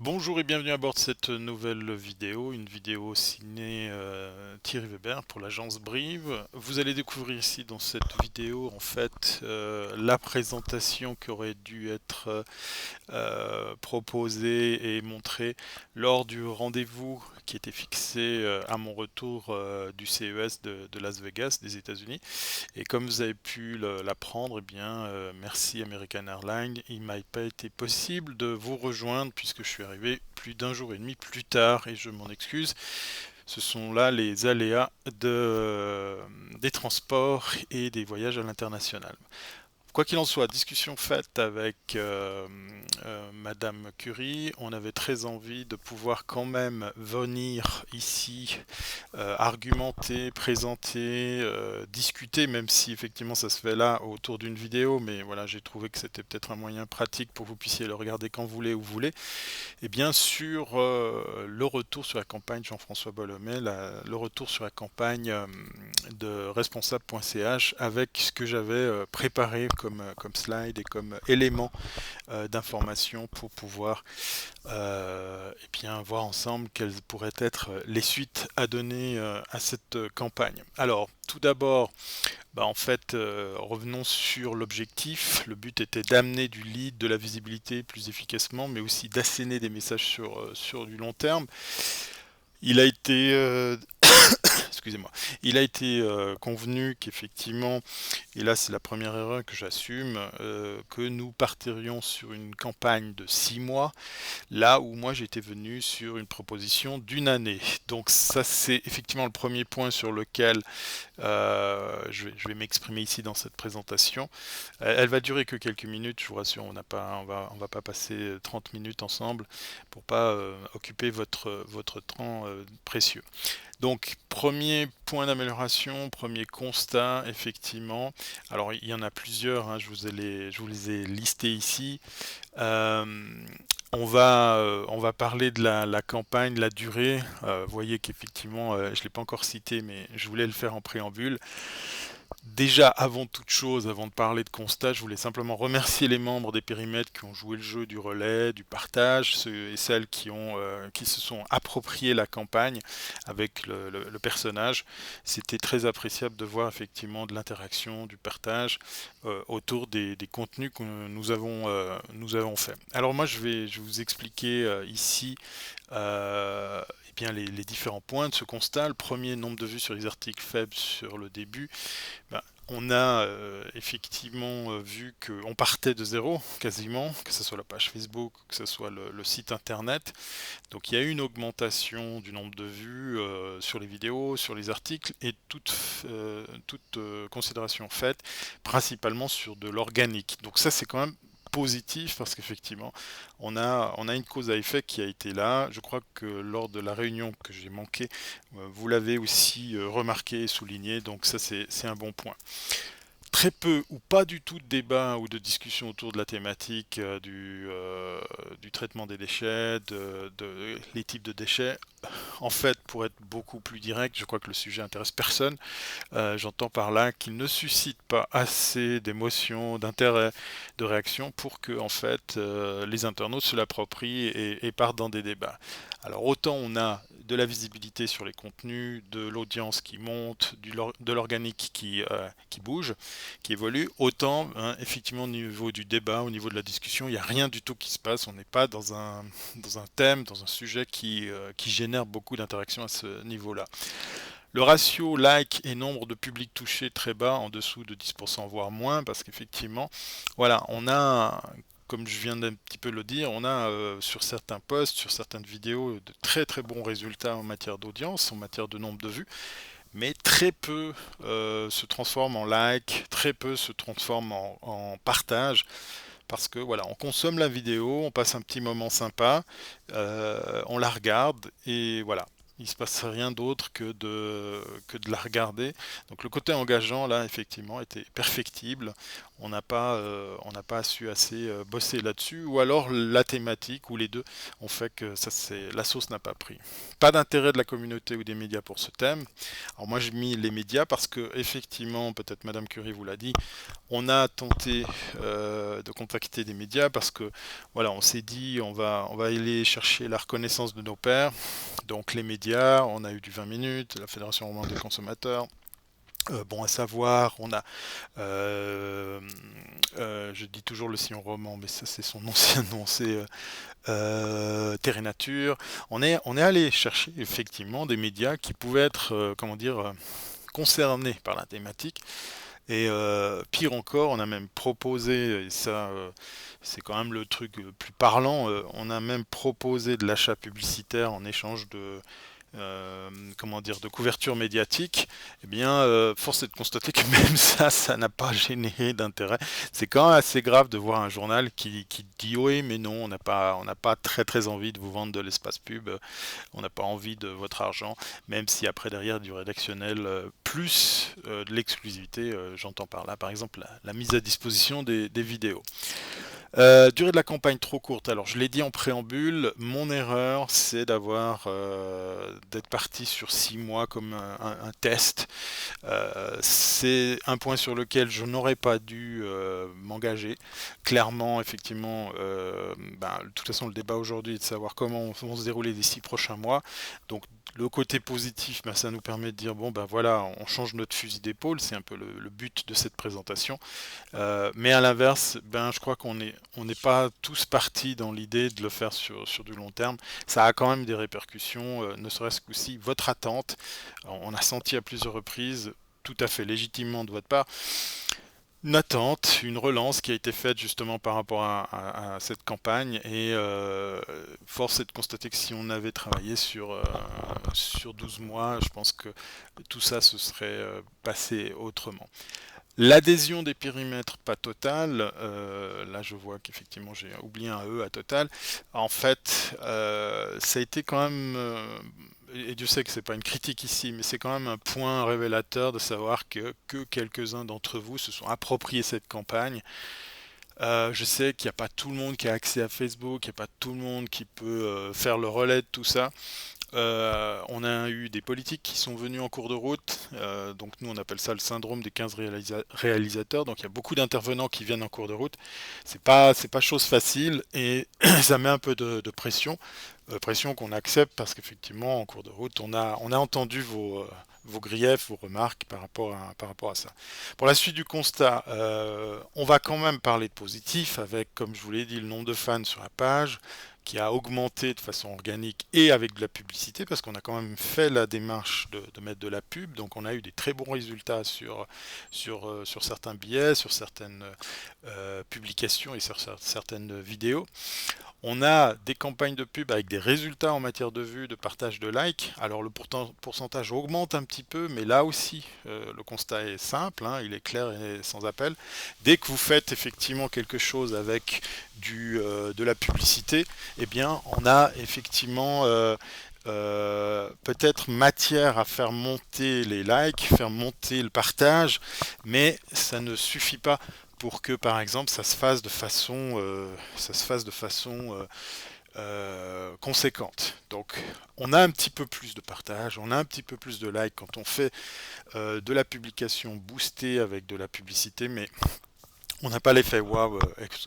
Bonjour et bienvenue à bord de cette nouvelle vidéo, une vidéo signée Thierry Weber pour l'agence Brive. Vous allez découvrir ici dans cette vidéo en fait la présentation qui aurait dû être proposée et montrée lors du rendez-vous qui était fixé à mon retour du CES de Las Vegas des États-Unis. Et comme vous avez pu l'apprendre, eh bien, merci American Airlines, il m'a pas été possible de vous rejoindre puisque je suis arrivé plus d'un jour et demi plus tard et je m'en excuse. Ce sont là les aléas des transports et des voyages à l'international. Quoi qu'il en soit, discussion faite avec Madame Curie, on avait très envie de pouvoir quand même venir ici argumenter, présenter, discuter, même si effectivement ça se fait là autour d'une vidéo, mais voilà, j'ai trouvé que c'était peut-être un moyen pratique pour que vous puissiez le regarder quand vous voulez, où vous voulez. Et bien sûr, le retour sur la campagne Jean-François Bolomet, le retour sur la campagne de responsable.ch avec ce que j'avais préparé comme slide et comme élément d'information pour pouvoir et bien voir ensemble quelles pourraient être les suites à donner à cette campagne. Alors, tout d'abord, en fait, revenons sur l'objectif. Le but était d'amener du lead, de la visibilité plus efficacement, mais aussi d'asséner des messages sur du long terme. Il a été excusez-moi, il a été convenu qu'effectivement, et là c'est la première erreur que j'assume, que nous partirions sur une campagne de 6 mois, là où moi j'étais venu sur une proposition d'une année. Donc ça c'est effectivement le premier point sur lequel je vais m'exprimer ici dans cette présentation. Elle va durer que quelques minutes, je vous rassure, on va pas passer 30 minutes ensemble pour pas occuper votre temps précieux. Donc, premier point d'amélioration, premier constat, effectivement. Alors, il y en a plusieurs, hein, je vous les ai listés ici. Euh, on va parler de la campagne, la durée. Vous voyez qu'effectivement, je ne l'ai pas encore cité, mais je voulais le faire en préambule. Déjà, avant toute chose, avant de parler de constat, je voulais simplement remercier les membres des périmètres qui ont joué le jeu du relais, du partage, ceux et celles qui se sont appropriés la campagne avec le personnage. C'était très appréciable de voir effectivement de l'interaction, du partage autour des contenus que nous avons fait. Alors moi, je vais vous expliquer ici eh bien, les différents points de ce constat. Le premier, nombre de vues sur les articles faibles sur le début. On a effectivement vu qu'on partait de zéro quasiment, que ce soit la page Facebook, que ce soit le site internet. Donc il y a eu une augmentation du nombre de vues sur les vidéos, sur les articles et toute considération faite principalement sur de l'organique. Donc ça c'est quand même positif parce qu'effectivement on a une cause à effet qui a été là. Je crois que lors de la réunion que j'ai manqué, vous l'avez aussi remarqué et souligné, donc ça c'est un bon point. Très peu ou pas du tout de débat ou de discussion autour de la thématique du traitement des déchets, les types de déchets. En fait, pour être beaucoup plus direct, je crois que le sujet intéresse personne. J'entends par là qu'il ne suscite pas assez d'émotions, d'intérêt, de réaction pour que en fait les internautes se l'approprient et partent dans des débats. Alors autant on a de la visibilité sur les contenus, de l'audience qui monte, de l'organique qui bouge, qui évolue, autant hein, effectivement au niveau du débat, au niveau de la discussion, il n'y a rien du tout qui se passe. On n'est pas dans un thème, dans un sujet qui génère beaucoup d'interactions à ce niveau-là. Le ratio like et nombre de publics touchés très bas, en dessous de 10%, voire moins, parce qu'effectivement, voilà, on a, comme je viens d'un petit peu le dire, on a sur certains posts, sur certaines vidéos, de très très bons résultats en matière d'audience, en matière de nombre de vues, mais très peu se transforment en like, très peu se transforment en partage, parce que voilà, on consomme la vidéo, on passe un petit moment sympa, on la regarde, et voilà. Il se passe rien d'autre que de la regarder. Donc le côté engageant, là, effectivement, était perfectible. On n'a pas su assez bosser là-dessus, ou alors la thématique, ou les deux, ont fait que la sauce n'a pas pris. Pas d'intérêt de la communauté ou des médias pour ce thème. Alors moi, j'ai mis les médias parce que, effectivement, peut-être Madame Curie vous l'a dit, on a tenté de contacter des médias parce que voilà, on s'est dit on va aller chercher la reconnaissance de nos pairs. Donc les médias, on a eu du 20 minutes, la Fédération romande des consommateurs. Bon à savoir, on a, je dis toujours le sillon roman, mais ça c'est son ancien nom, c'est Terre et Nature. On est allé chercher effectivement des médias qui pouvaient être, comment dire, concernés par la thématique. Et pire encore, on a même proposé, et ça c'est quand même le truc le plus parlant, on a même proposé de l'achat publicitaire en échange de, comment dire, de couverture médiatique. Eh bien, force est de constater que même ça n'a pas généré d'intérêt. C'est quand même assez grave de voir un journal qui dit oui, mais non, on n'a pas très très envie de vous vendre de l'espace pub, on n'a pas envie de votre argent, même si après derrière du rédactionnel, plus de l'exclusivité, j'entends par là, par exemple, la mise à disposition des vidéos. Durée de la campagne trop courte. Alors, je l'ai dit en préambule, mon erreur, c'est d'être parti sur 6 mois comme un test. C'est un point sur lequel je n'aurais pas dû m'engager. Clairement, effectivement, de toute façon, le débat aujourd'hui est de savoir comment vont se dérouler les 6 prochains mois. Donc, le côté positif, ça nous permet de dire bon, ben voilà, on change notre fusil d'épaule. C'est un peu le but de cette présentation. Mais à l'inverse, je crois on n'est pas tous partis dans l'idée de le faire sur du long terme. Ça a quand même des répercussions, ne serait-ce qu'aussi votre attente. On a senti à plusieurs reprises, tout à fait légitimement de votre part, une attente, une relance qui a été faite justement par rapport à cette campagne. Et force est de constater que si on avait travaillé sur 12 mois, je pense que tout ça se serait passé autrement. L'adhésion des périmètres pas totale, là je vois qu'effectivement j'ai oublié un E à total. En fait, ça a été quand même, et Dieu sait que c'est pas une critique ici, mais c'est quand même un point révélateur de savoir que quelques-uns d'entre vous se sont appropriés cette campagne. Je sais qu'il n'y a pas tout le monde qui a accès à Facebook, il n'y a pas tout le monde qui peut faire le relais de tout ça. On a eu des politiques qui sont venus en cours de route, donc nous on appelle ça le syndrome des 15 réalisateurs, donc il y a beaucoup d'intervenants qui viennent en cours de route. C'est pas chose facile et ça met un peu de pression, pression qu'on accepte parce qu'effectivement en cours de route on a entendu vos griefs, vos remarques par rapport à ça. Pour la suite du constat, on va quand même parler de positif avec, comme je vous l'ai dit, le nombre de fans sur la page, qui a augmenté de façon organique et avec de la publicité, parce qu'on a quand même fait la démarche de mettre de la pub, donc on a eu des très bons résultats sur certains billets, sur certaines publications et sur certaines vidéos. On a des campagnes de pub avec des résultats en matière de vues, de partage, de likes. Alors le pourcentage augmente un petit peu, mais là aussi, le constat est simple, hein, il est clair et sans appel. Dès que vous faites effectivement quelque chose avec de la publicité, eh bien, on a effectivement peut-être matière à faire monter les likes, faire monter le partage, mais ça ne suffit pas pour que, par exemple, ça se fasse de façon conséquente. Donc, on a un petit peu plus de partage, on a un petit peu plus de likes quand on fait de la publication boostée avec de la publicité, mais on n'a pas l'effet wow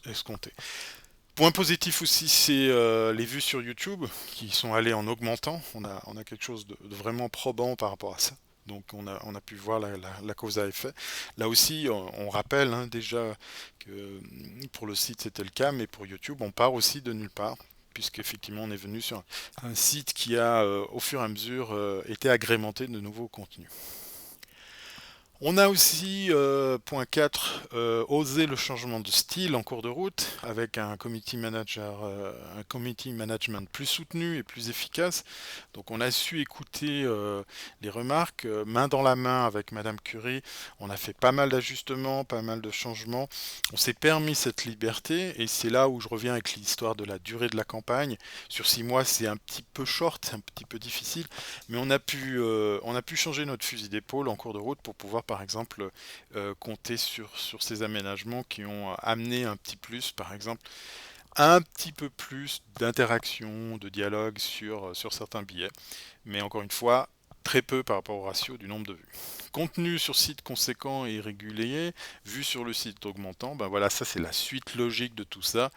escompté. Point positif aussi, c'est les vues sur YouTube qui sont allées en augmentant. On a quelque chose de vraiment probant par rapport à ça. Donc on a pu voir la cause à effet. Là aussi, on rappelle déjà que pour le site c'était le cas, mais pour YouTube on part aussi de nulle part, puisqu'effectivement on est venu sur un site qui a au fur et à mesure été agrémenté de nouveaux contenus. On a aussi, point 4, osé le changement de style en cours de route avec un community management plus soutenu et plus efficace. Donc on a su écouter les remarques, main dans la main avec Madame Curie. On a fait pas mal d'ajustements, pas mal de changements. On s'est permis cette liberté et c'est là où je reviens avec l'histoire de la durée de la campagne. Sur 6 mois, c'est un petit peu short, c'est un petit peu difficile, mais on a pu changer notre fusil d'épaule en cours de route pour pouvoir, par exemple, compter sur ces aménagements qui ont amené un petit plus, par exemple, un petit peu plus d'interaction, de dialogue sur certains billets. Mais encore une fois, très peu par rapport au ratio du nombre de vues. Contenu sur site conséquent et régulier, vue sur le site augmentant, ben voilà, ça c'est la suite logique de tout ça.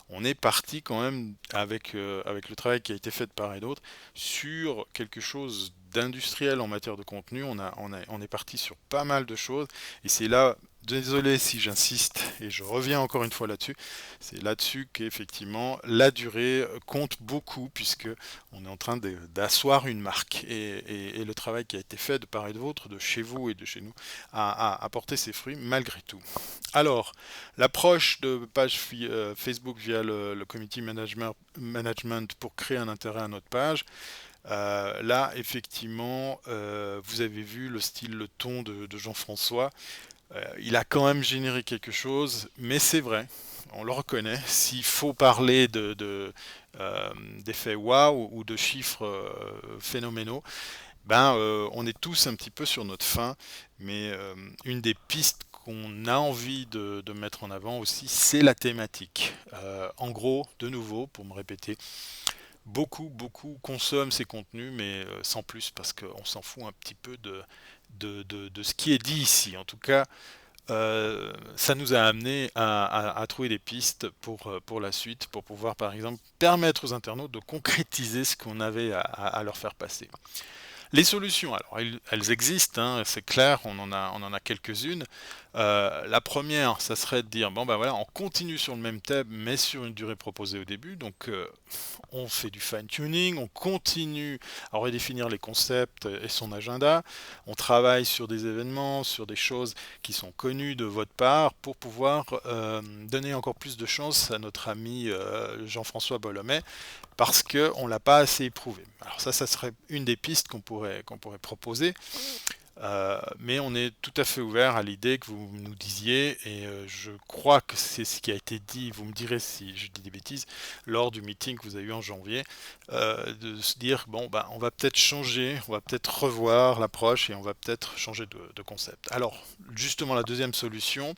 On est parti quand même avec le travail qui a été fait de part et d'autre sur quelque chose d'industriel en matière de contenu. On est parti sur pas mal de choses et c'est là, désolé si j'insiste et je reviens encore une fois là-dessus, c'est là-dessus qu'effectivement la durée compte beaucoup puisque on est en train d'asseoir une marque et le travail qui a été fait de part et d'autre, de chez vous et de chez nous, a porté ses fruits malgré tout. Alors, l'approche de page Facebook via le community management pour créer un intérêt à notre page, là, effectivement, vous avez vu le style, le ton de Jean-François. Il a quand même généré quelque chose, mais c'est vrai, on le reconnaît. S'il faut parler d'effets waouh ou de chiffres phénoménaux, ben, on est tous un petit peu sur notre faim, mais une des pistes qu'on a envie de mettre en avant aussi, c'est la thématique. En gros, de nouveau, pour me répéter, beaucoup consomment ces contenus, mais sans plus, parce qu'on s'en fout un petit peu de ce qui est dit ici. En tout cas, ça nous a amené à trouver des pistes pour la suite, pour pouvoir par exemple permettre aux internautes de concrétiser ce qu'on avait à leur faire passer. Les solutions, alors elles existent, hein, c'est clair, on en a quelques-unes. La première, ça serait de dire, bon ben voilà, on continue sur le même thème, mais sur une durée proposée au début. Donc on fait du fine-tuning, on continue à redéfinir les concepts et son agenda, on travaille sur des événements, sur des choses qui sont connues de votre part pour pouvoir donner encore plus de chance à notre ami Jean-François Bollomet parce qu'on ne l'a pas assez éprouvé. Alors ça serait une des pistes qu'on pourrait proposer. Mais on est tout à fait ouvert à l'idée que vous nous disiez, et je crois que c'est ce qui a été dit, vous me direz si je dis des bêtises, lors du meeting que vous avez eu en janvier, de se dire, bon, bah, on va peut-être changer, on va peut-être revoir l'approche et on va peut-être changer de concept. Alors, justement, la deuxième solution,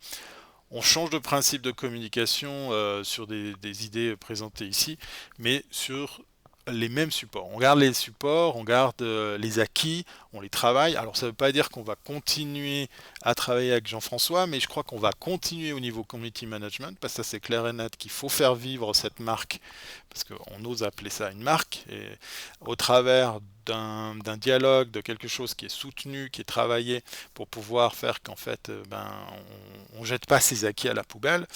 on change de principe de communication sur des idées présentées ici, mais sur les mêmes supports. On garde les supports, on garde les acquis, on les travaille. Alors ça ne veut pas dire qu'on va continuer à travailler avec Jean-François, mais je crois qu'on va continuer au niveau community management, parce que ça c'est clair et net qu'il faut faire vivre cette marque, parce qu'on ose appeler ça une marque, et au travers d'un dialogue, de quelque chose qui est soutenu, qui est travaillé, pour pouvoir faire qu'en fait, on jette pas ses acquis à la poubelle.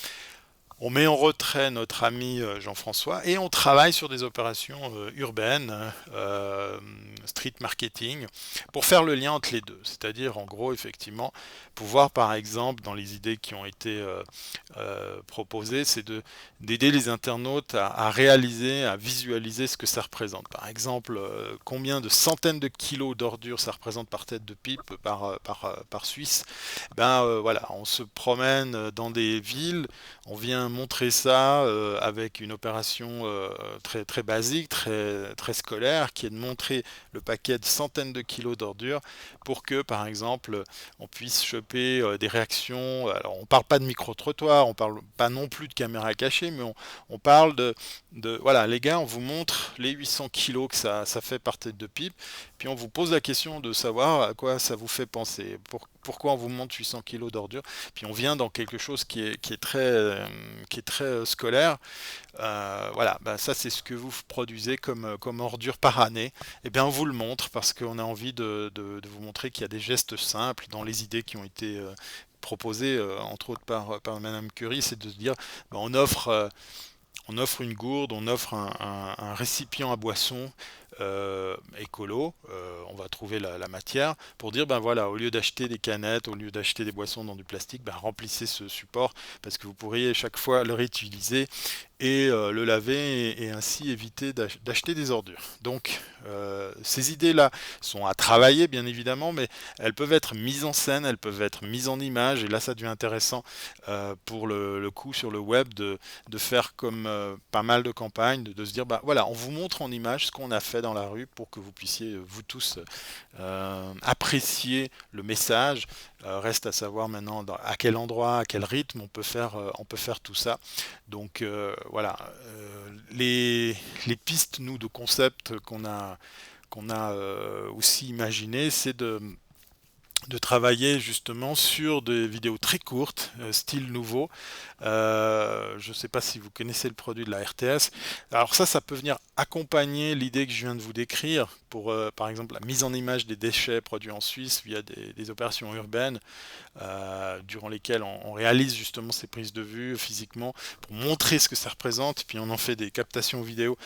On met en retrait notre ami Jean-François et on travaille sur des opérations urbaines, street marketing, pour faire le lien entre les deux. C'est-à-dire, en gros, effectivement, pouvoir, par exemple, dans les idées qui ont été proposées, c'est d'aider les internautes à réaliser, à visualiser ce que ça représente. Par exemple, combien de centaines de kilos d'ordures ça représente par tête de pipe par Suisse. Voilà, on se promène dans des villes, on vient montrer ça avec une opération très, très basique, très, très scolaire, qui est de montrer le paquet de centaines de kilos d'ordures pour que, par exemple, on puisse choper des réactions. Alors, on ne parle pas de micro-trottoir, on ne parle pas non plus de caméra cachée, mais on parle voilà, les gars, on vous montre les 800 kilos que ça fait par tête de pipe, puis on vous pose la question de savoir à quoi ça vous fait penser, pourquoi on vous montre 800 kilos d'ordures, puis on vient dans quelque chose qui est très scolaire. Voilà, bah, ça c'est ce que vous produisez comme ordure par année. Et bien on vous le montre parce qu'on a envie de vous montrer qu'il y a des gestes simples dans les idées qui ont été proposées, entre autres par Madame Curie, c'est de se dire, bah, on offre une gourde, on offre un récipient à boisson écolo, on va trouver la matière pour dire ben voilà, au lieu d'acheter des canettes, au lieu d'acheter des boissons dans du plastique, ben remplissez ce support parce que vous pourriez chaque fois le réutiliser et le laver et ainsi éviter d'acheter des ordures. Donc ces idées-là sont à travailler bien évidemment, mais elles peuvent être mises en scène, elles peuvent être mises en image, et là ça devient intéressant pour le coup sur le web de faire comme pas mal de campagnes, de se dire bah voilà, on vous montre en image ce qu'on a fait dans la rue pour que vous puissiez vous tous apprécier le message. Reste à savoir maintenant à quel endroit, à quel rythme on peut faire tout ça. Donc voilà, les pistes nous de concept qu'on a aussi imaginé, c'est de travailler justement sur des vidéos très courtes, style nouveau. Je ne sais pas si vous connaissez le produit de la RTS. Alors ça peut venir accompagner l'idée que je viens de vous décrire pour, par exemple, la mise en image des déchets produits en Suisse via des opérations urbaines durant lesquelles on réalise justement ces prises de vue physiquement pour montrer ce que ça représente, puis on en fait des captations vidéo.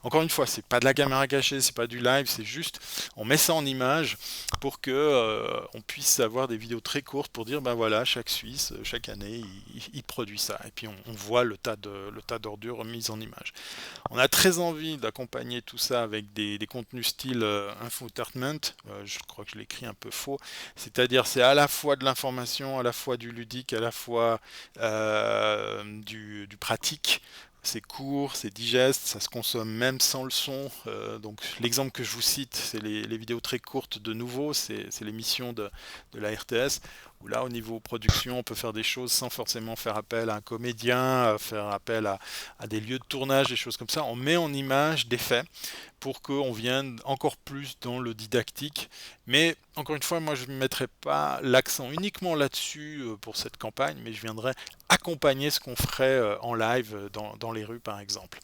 Encore une fois, c'est pas de la caméra cachée, c'est pas du live, c'est juste on met ça en image pour que on puisse avoir des vidéos très courtes pour dire ben voilà, chaque Suisse, chaque année, il produit ça. Et puis on voit le tas d'ordures mises en image. On a très envie d'accompagner tout ça avec des contenus style infotainment. Je crois que je l'écris un peu faux. C'est-à-dire c'est à la fois de l'information, à la fois du ludique, à la fois du pratique. C'est court, c'est digeste, ça se consomme même sans le son. Donc l'exemple que je vous cite, c'est les vidéos très courtes de nouveau, c'est l'émission de la RTS, où là au niveau production, on peut faire des choses sans forcément faire appel à un comédien, faire appel à des lieux de tournage, des choses comme ça. On met en image des faits pour qu'on vienne encore plus dans le didactique. Mais encore une fois, moi je ne mettrai pas l'accent uniquement là-dessus pour cette campagne, mais je viendrai accompagner ce qu'on ferait en live dans les rues par exemple.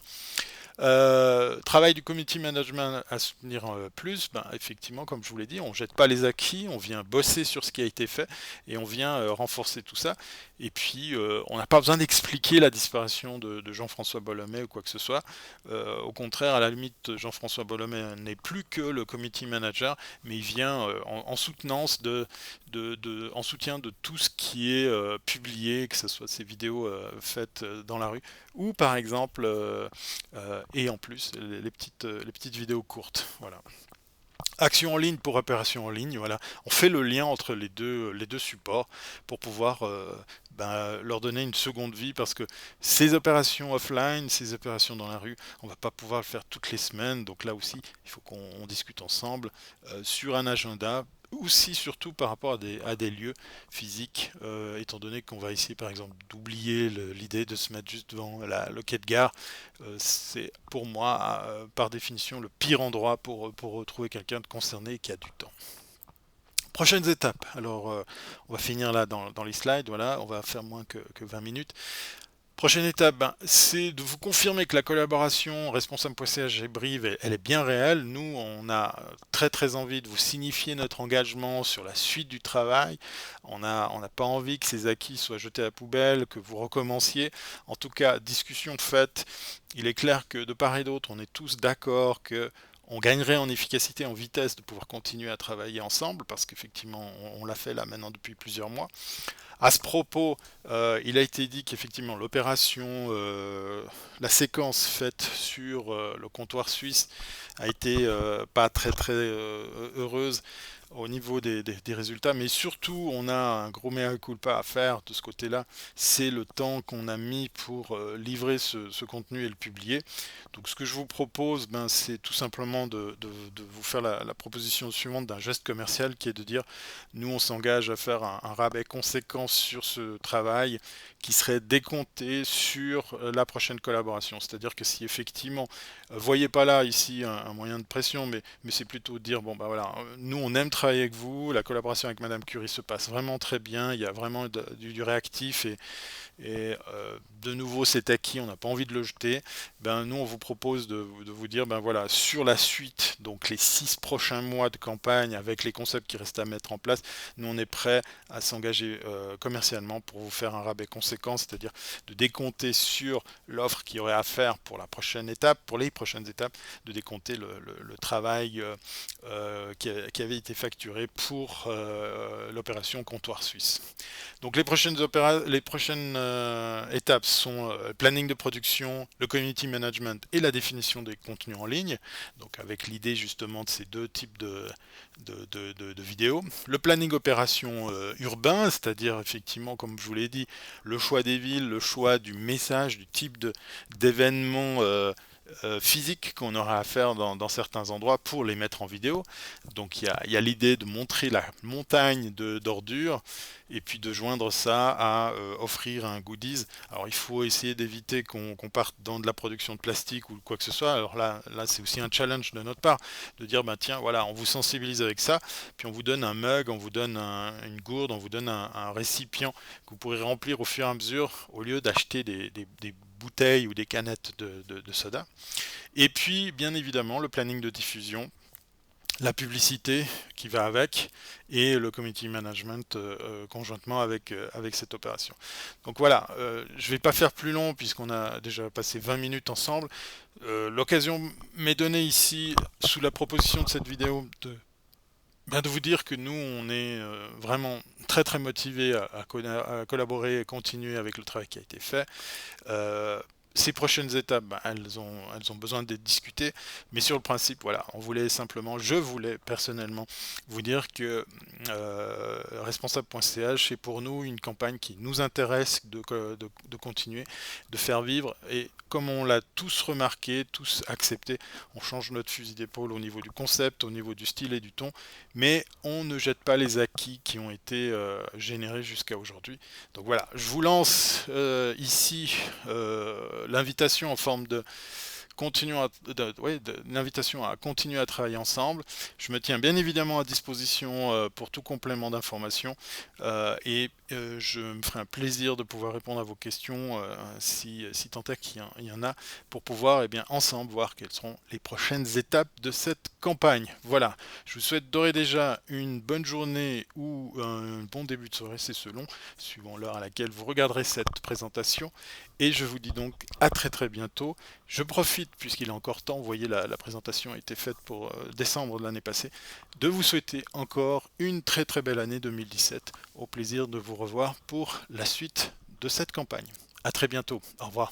Travail du community management à soutenir plus, ben, effectivement, comme je vous l'ai dit, on ne jette pas les acquis, on vient bosser sur ce qui a été fait et on vient renforcer tout ça. Et puis, on n'a pas besoin d'expliquer la disparition de Jean-François Bolomé ou quoi que ce soit. Au contraire, à la limite, Jean-François Bolomé n'est plus que le community manager, mais il vient en soutenance en soutien de tout ce qui est publié, que ce soit ces vidéos faites dans la rue, ou par exemple et en plus les petites vidéos courtes. Voilà. Action en ligne pour opération en ligne, voilà. On fait le lien entre les deux supports pour pouvoir leur donner une seconde vie parce que ces opérations offline, ces opérations dans la rue, on va pas pouvoir le faire toutes les semaines. Donc là aussi, il faut qu'on discute ensemble sur un agenda aussi surtout par rapport à des lieux physiques, étant donné qu'on va essayer par exemple d'oublier l'idée de se mettre juste devant le quai de gare. C'est pour moi par définition le pire endroit pour retrouver quelqu'un de concerné et qui a du temps. Prochaines étapes. Alors on va finir là dans les slides, voilà, on va faire moins que 20 minutes. Prochaine étape, ben, c'est de vous confirmer que la collaboration responsable.ch et Brive, elle est bien réelle. Nous, on a très envie de vous signifier notre engagement sur la suite du travail. On n'a pas envie que ces acquis soient jetés à la poubelle, que vous recommenciez. En tout cas, discussion faite, il est clair que de part et d'autre, on est tous d'accord que on gagnerait en efficacité, en vitesse de pouvoir continuer à travailler ensemble, parce qu'effectivement, on l'a fait là maintenant depuis plusieurs mois. À ce propos, il a été dit qu'effectivement l'opération, la séquence faite sur le comptoir suisse a été pas très heureuse au niveau des résultats, mais surtout on a un gros mea culpa à faire de ce côté-là, c'est le temps qu'on a mis pour livrer ce contenu et le publier. Donc ce que je vous propose, ben, c'est tout simplement de vous faire la proposition suivante d'un geste commercial qui est de dire, nous on s'engage à faire un rabais conséquent sur ce travail qui serait décompté sur la prochaine collaboration. C'est-à-dire que si effectivement, voyez pas là ici un moyen de pression, mais c'est plutôt de dire, bon ben voilà, nous on aime travailler avec vous. La collaboration avec Madame Curie se passe vraiment très bien. Il y a vraiment du réactif et de nouveau c'est acquis, on n'a pas envie de le jeter. Ben, nous on vous propose de vous dire ben voilà, sur la suite, donc les 6 prochains mois de campagne avec les concepts qui restent à mettre en place, nous on est prêt à s'engager commercialement pour vous faire un rabais conséquent, c'est-à-dire de décompter sur l'offre qu'il y aurait à faire pour la prochaine étape, pour les prochaines étapes, de décompter le travail qui avait été facturé pour l'opération comptoir suisse. Donc les prochaines étapes sont planning de production, le community management et la définition des contenus en ligne, donc avec l'idée justement de ces deux types de vidéos. Le planning opération urbain, c'est-à-dire effectivement, comme je vous l'ai dit, le choix des villes, le choix du message, du type d'événements physiques qu'on aura à faire dans certains endroits pour les mettre en vidéo. Donc il y a l'idée de montrer la montagne d'ordures et puis de joindre ça à offrir un goodies. Alors il faut essayer d'éviter qu'on parte dans de la production de plastique ou quoi que ce soit. Alors là c'est aussi un challenge de notre part de dire ben tiens voilà, on vous sensibilise avec ça, puis on vous donne un mug, on vous donne une gourde, on vous donne un récipient que vous pourrez remplir au fur et à mesure au lieu d'acheter des bouteilles ou des canettes de soda. Et puis bien évidemment le planning de diffusion, la publicité qui va avec et le community management conjointement avec cette opération. Donc voilà, je ne vais pas faire plus long puisqu'on a déjà passé 20 minutes ensemble. L'occasion m'est donnée ici sous la proposition de cette vidéo de vous dire que nous on est vraiment très très motivés à collaborer et continuer avec le travail qui a été fait. Ces prochaines étapes, ben, elles ont besoin d'être discutées, mais sur le principe, voilà, je voulais personnellement vous dire que responsable.ch c'est pour nous une campagne qui nous intéresse de continuer, de faire vivre, et comme on l'a tous remarqué, tous accepté, on change notre fusil d'épaule au niveau du concept, au niveau du style et du ton, mais on ne jette pas les acquis qui ont été générés jusqu'à aujourd'hui. Donc voilà, je vous lance ici l'invitation en forme de une invitation à continuer à travailler ensemble. Je me tiens bien évidemment à disposition pour tout complément d'information et je me ferai un plaisir de pouvoir répondre à vos questions si tant est qu'il y en a, pour pouvoir bien ensemble voir quelles seront les prochaines étapes de cette campagne. Voilà, je vous souhaite d'ores et déjà une bonne journée ou un bon début de soirée, c'est selon, suivant l'heure à laquelle vous regarderez cette présentation. Et je vous dis donc à très très bientôt. Je profite, puisqu'il est encore temps, vous voyez la présentation a été faite pour décembre de l'année passée, de vous souhaiter encore une très très belle année 2017. Au plaisir de vous revoir pour la suite de cette campagne. À très bientôt. Au revoir.